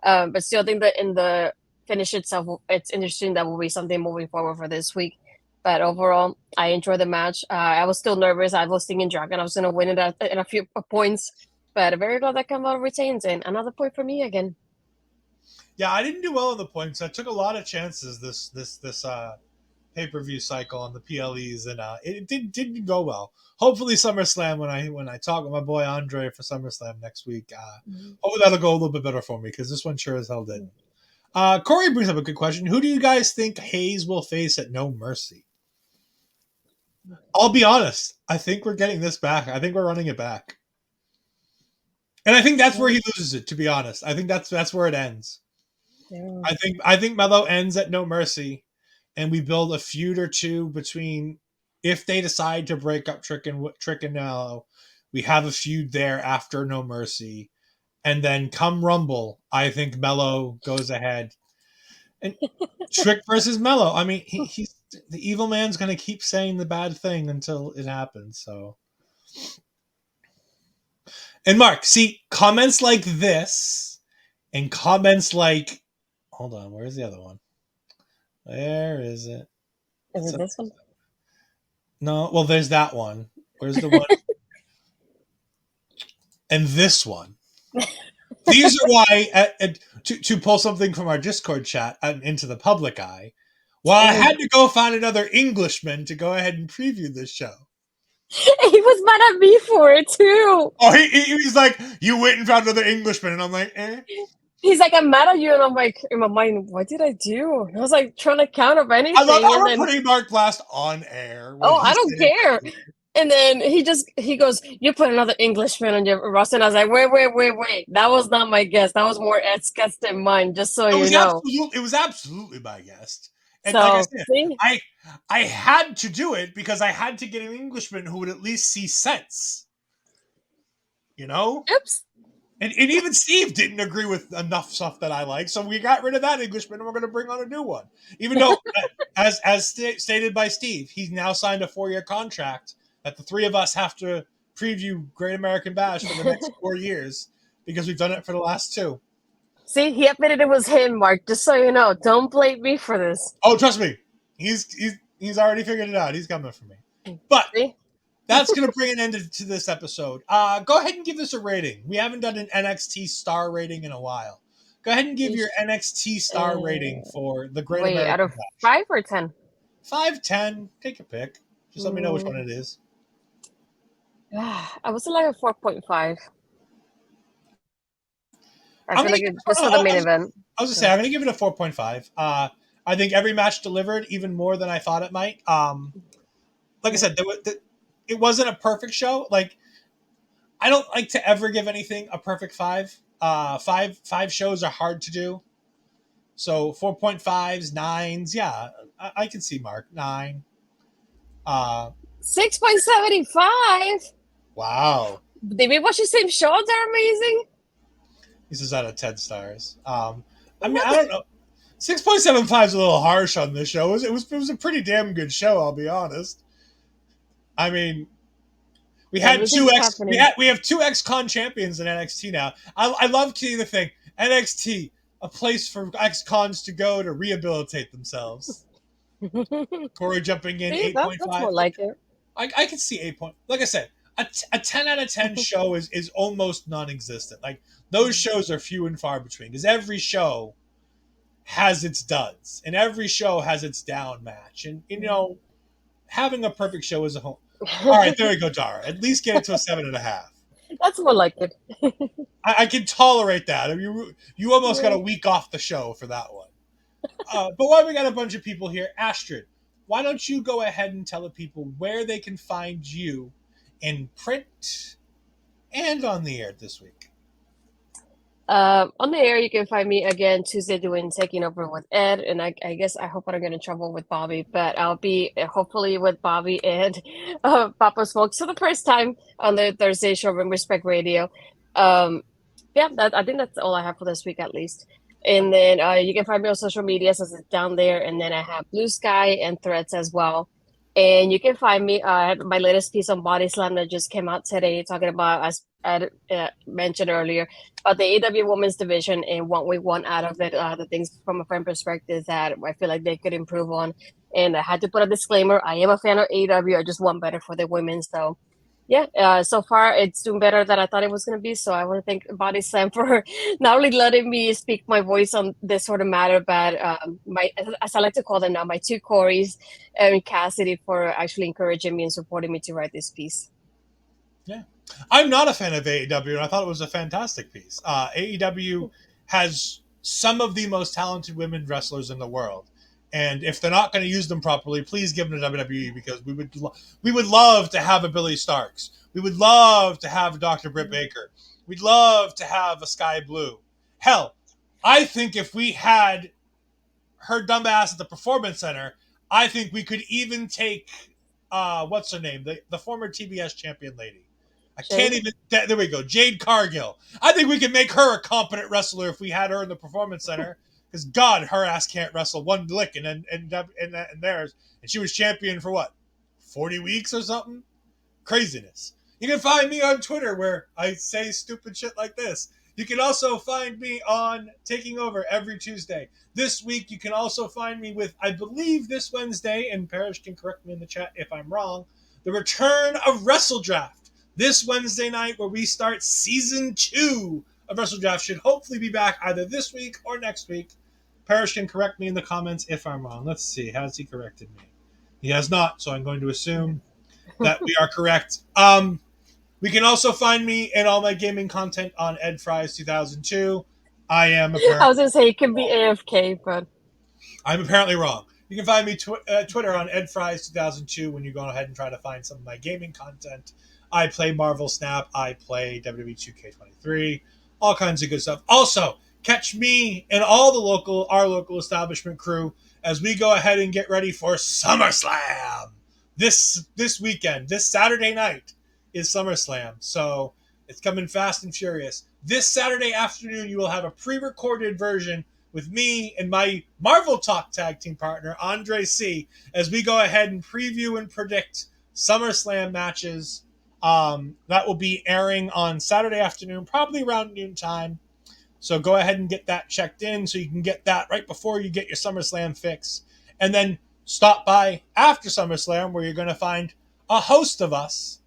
But still, I think that in the finish itself, it's interesting. That will be something moving forward for this week. But overall, I enjoyed the match. I was still nervous. I was thinking Dragon I was going to win it in a few points, but very glad that Carmelo retains, and another point for me again. Yeah, I didn't do well on the points. I took a lot of chances this pay-per-view cycle on the PLEs, and it didn't go well. Hopefully SummerSlam, when I talk with my boy Andre for SummerSlam next week, hopefully that'll go a little bit better for me, because this one sure as hell didn't. Corey brings up a good question. Who do you guys think Hayes will face at No Mercy? I'll be honest. I think we're getting this back. I think we're running it back. And I think that's where he loses it, to be honest. I think that's where it ends. Yeah. I think Melo ends at No Mercy, and we build a feud or two between, if they decide to break up Trick and Melo, we have a feud there after No Mercy, and then come Rumble, I think Melo goes ahead, and Trick versus Melo. I mean, he's the evil man's going to keep saying the bad thing until it happens. So, and Mark, see, comments like this, and comments like, hold on, where's the other one? Where is it? Is it this one? No, well, there's that one. Where's the one? And this one. These are why, to pull something from our Discord chat into the public eye, I had to go find another Englishman to go ahead and preview this show. He was mad at me for it, too. Oh, he was like, you went and found another Englishman, and I'm like, eh. He's like, I'm mad at you, and I'm like, in my mind, what did I do? And I was like trying to counter anything. I love how we're putting Mark Blast on air. Oh, I don't care. And then he goes, you put another Englishman on your roster. And I was like, wait. That was not my guess. That was more Ed's guess than mine, just so you know. It was absolutely my guess. And so, like I said, I had to do it because I had to get an Englishman who would at least see sense. You know? Oops. And even Steve didn't agree with enough stuff that I like, so we got rid of that Englishman, and we're going to bring on a new one. Even though, as stated by Steve, he's now signed a 4-year contract that the three of us have to preview Great American Bash for the next 4 years, because we've done it for the last 2. See, he admitted it was him, Mark. Just so you know, don't blame me for this. Oh, trust me, he's already figured it out. He's coming for me. But See? that's going to bring an end to this episode. Go ahead and give this a rating. We haven't done an NXT star rating in a while. Go ahead and give your NXT star rating for the Great Wait, out American of Bash. 5 or 10? 5, 10, take a pick. Just let me know which one it is. I was like a 4.5. I feel like it's just for I the main event. was going to say, I'm going to give it a 4.5. I think every match delivered even more than I thought it might. Like I said, it wasn't a perfect show. Like, I don't like to ever give anything a perfect 5. Five shows are hard to do. So 4.5s, 9s, yeah, I can see Mark 9. 6.75. Wow, Did we watch the same shows? They're amazing. this is out of 10 stars. I mean, I don't know. 6.75 is a little harsh on this show. It was a pretty damn good show, I'll be honest. I mean, we had we have two ex-con champions in NXT now. I love seeing the thing NXT, a place for ex-cons to go to rehabilitate themselves. Corey jumping in 8.5. That's more like it. I can see 8 point. Like I said, a 10 out of 10 show is almost non-existent. Like, those shows are few and far between because every show has its duds and every show has its down match. And, you know, having a perfect show is a home. All right, there we go, Dara. At least get it to a 7.5. That's more like it. I can tolerate that. I mean, you almost got a week off the show for that one. But while we got a bunch of people here, Astrid, why don't you go ahead and tell the people where they can find you in print and on the air this week? On the air, you can find me again Tuesday doing Taking Over with Ed, and I guess I hope I don't get in trouble with Bobby, but I'll be hopefully with Bobby and Papa Smoke for the first time on the Thursday show from Respect Radio. I think that's all I have for this week at least. And then you can find me on social media, so it's down there. And then I have Blue Sky and Threads as well. And you can find me my latest piece on Body Slam that just came out today, talking about, as I mentioned earlier, about the AEW Women's Division and what we want out of it. The things from a fan perspective that I feel like they could improve on. And I had to put a disclaimer: I am a fan of AEW. I just want better for the women. So. Yeah, so far it's doing better than I thought it was going to be. So I want to thank Body Slam for not only letting me speak my voice on this sort of matter, but as I like to call them now, my two Corys and Cassidy for actually encouraging me and supporting me to write this piece. Yeah, I'm not a fan of AEW, and I thought it was a fantastic piece. AEW has some of the most talented women wrestlers in the world. And if they're not going to use them properly, please give them to WWE, because we would love to have a Billy Starks. We would love to have a Dr. Britt Baker. We'd love to have a Sky Blue. Hell, I think if we had her dumbass at the Performance Center, I think we could even take what's her name, the former TBS champion lady. Can't even. There we go, Jade Cargill. I think we could make her a competent wrestler if we had her in the Performance Center. Because God, her ass can't wrestle one lick and theirs. And she was champion for what, 40 weeks or something? Craziness. You can find me on Twitter where I say stupid shit like this. You can also find me on Taking Over every Tuesday. This week, you can also find me with, I believe this Wednesday, and Perez can correct me in the chat if I'm wrong, the return of Wrestle Draft. This Wednesday night, where we start Season 2 of Wrestle Draft, should hopefully be back either this week or next week. Parrish can correct me in the comments if I'm wrong. Let's see. Has he corrected me? He has not, so I'm going to assume that we are correct. We can also find me and all my gaming content on Ed Fries 2002. I was going to say it could be AFK, but I'm apparently wrong. You can find me Twitter on Ed Fries 2002 when you go ahead and try to find some of my gaming content. I play Marvel Snap. I play WWE 2K23. All kinds of good stuff. Also, catch me and all our local establishment crew as we go ahead and get ready for SummerSlam. This weekend, this Saturday night is SummerSlam. So it's coming fast and furious. This Saturday afternoon, you will have a pre-recorded version with me and my Marvel Talk tag team partner, Andre C., as we go ahead and preview and predict SummerSlam matches. That will be airing on Saturday afternoon, probably around noontime. So go ahead and get that checked in so you can get that right before you get your SummerSlam fix. And then stop by after SummerSlam, where you're going to find a host of us,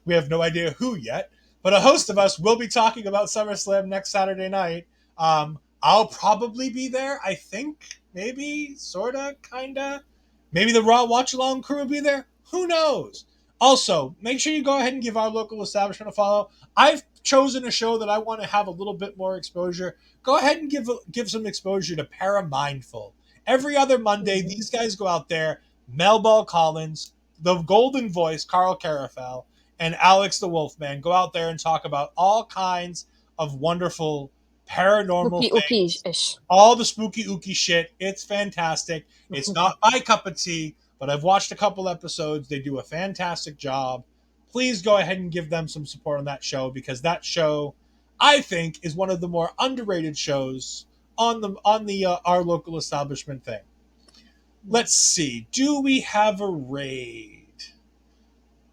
we have no idea who yet, but a host of us will be talking about SummerSlam next Saturday night. I'll probably be there, I think. Maybe, sorta, kinda. Maybe the Raw Watch Along crew will be there. Who knows? Also, make sure you go ahead and give our local establishment a follow. I've chosen a show that I want to have a little bit more exposure. Go ahead and give some exposure to Paramindful. Every other Monday, these guys go out there. Melball Collins, the Golden Voice, Carl Carafel, and Alex the Wolfman go out there and talk about all kinds of wonderful paranormal things. Ish. All the spooky ooky shit. It's fantastic. It's not my cup of tea, but I've watched a couple episodes. They do a fantastic job. Please go ahead and give them some support on that show, because that show, I think, is one of the more underrated shows on the our local establishment thing. Let's see. Do we have a raid?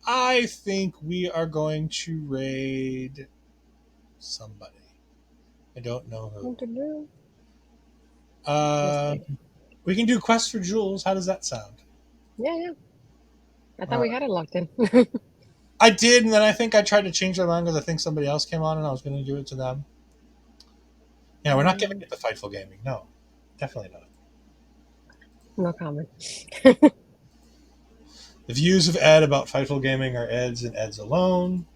I think we are going to raid somebody. I don't know who. We can do Quest for Jewels. How does that sound? Yeah. I thought we had it locked in. I did, and then I think I tried to change their mind because I think somebody else came on and I was going to do it to them. Yeah, we're not giving it to Fightful Gaming. No, definitely not. No comment. The views of Ed about Fightful Gaming are Ed's and Ed's alone.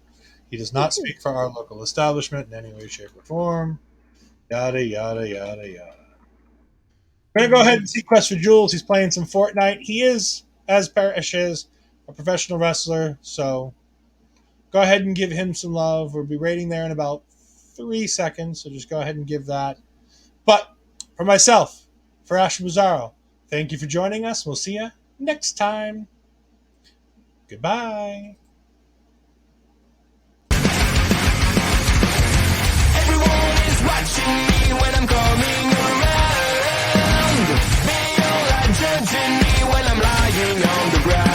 He does not speak for our local establishment in any way, shape, or form. Yada, yada, yada, yada. We're going to go ahead and see Quest for Jewels. He's playing some Fortnite. He is, as Parrish is, a professional wrestler, so go ahead and give him some love. We'll be rating there in about 3 seconds, so just go ahead and give that. But for myself, for Astrid Pizarro, thank you for joining us. We'll see you next time. Goodbye. Everyone is watching me when I'm coming around. They all are judging me when I'm lying on the ground.